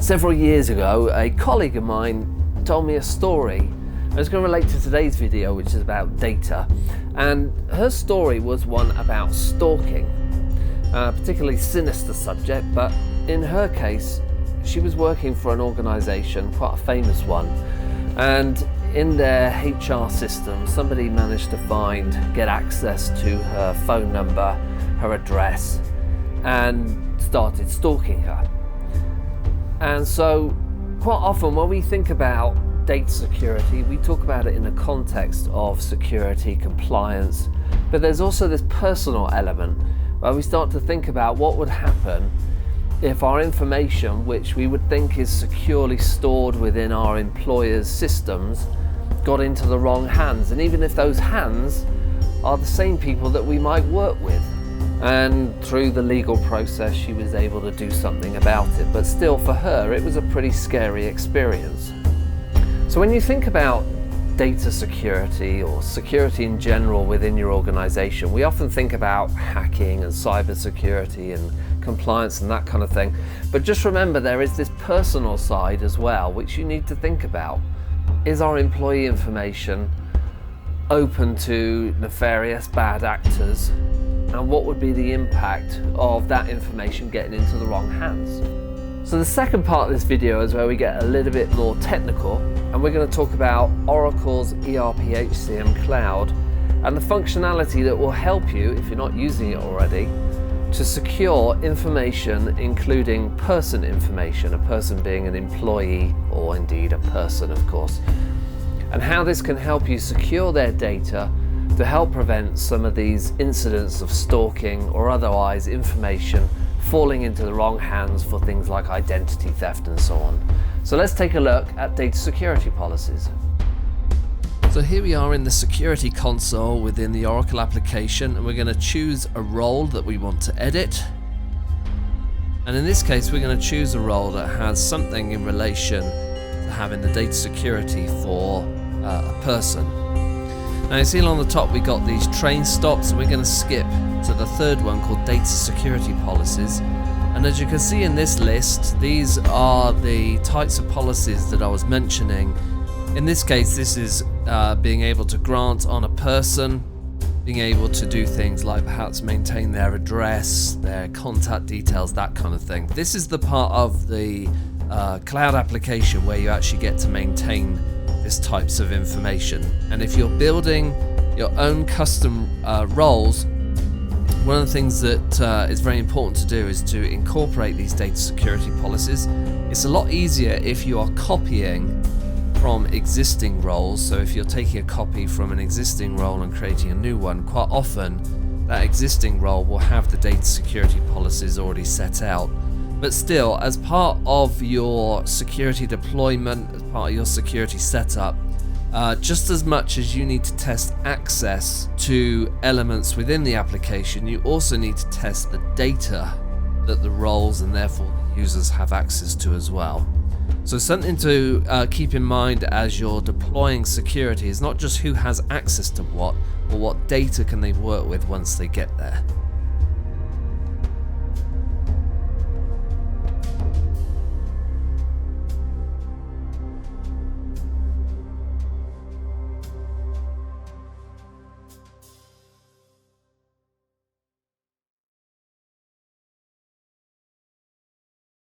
Several years ago, a colleague of mine told me a story. It's going to relate to today's video, which is about data. And her story was one about stalking, a particularly sinister subject, but in her case, she was working for an organization, quite a famous one, and in their HR system, somebody managed to get access to her phone number, her address, and started stalking her. And so quite often when we think about data security, we talk about it in the context of security, compliance, but there's also this personal element where we start to think about what would happen if our information, which we would think is securely stored within our employer's systems, got into the wrong hands, and even if those hands are the same people that we might work with. And through the legal process, she was able to do something about it, but still for her, it was a pretty scary experience. So when you think about data security or security in general within your organization, we often think about hacking and cybersecurity and compliance and that kind of thing. But just remember, there is this personal side as well, which you need to think about. Is our employee information open to nefarious bad actors? And what would be the impact of that information getting into the wrong hands? So the second part of this video is where we get a little bit more technical, and we're going to talk about Oracle's ERP HCM Cloud and the functionality that will help you, if you're not using it already, to secure information, including person information, a person being an employee or indeed a person, of course, and how this can help you secure their data to help prevent some of these incidents of stalking or otherwise information falling into the wrong hands for things like identity theft and so on. So let's take a look at data security policies. So here we are in the security console within the Oracle application, and we're going to choose a role that we want to edit. And in this case, we're going to choose a role that has something in relation to having the data security for a person. Now you see along the top we got these train stops, and we're going to skip to the third one called data security policies. And as you can see in this list, these are the types of policies that I was mentioning. In this case, this is being able to grant on a person, being able to do things like perhaps maintain their address, their contact details, that kind of thing. This is the part of the cloud application where you actually get to maintain these types of information. And if you're building your own custom roles, one of the things that is very important to do is to incorporate these data security policies. It's a lot easier if you are copying from existing roles. So if you're taking a copy from an existing role and creating a new one, quite often that existing role will have the data security policies already set out. But still, as part of your security deployment, as part of your security setup, just as much as you need to test access to elements within the application, you also need to test the data that the roles and therefore the users have access to as well. So something to keep in mind as you're deploying security is not just who has access to what, but what data can they work with once they get there.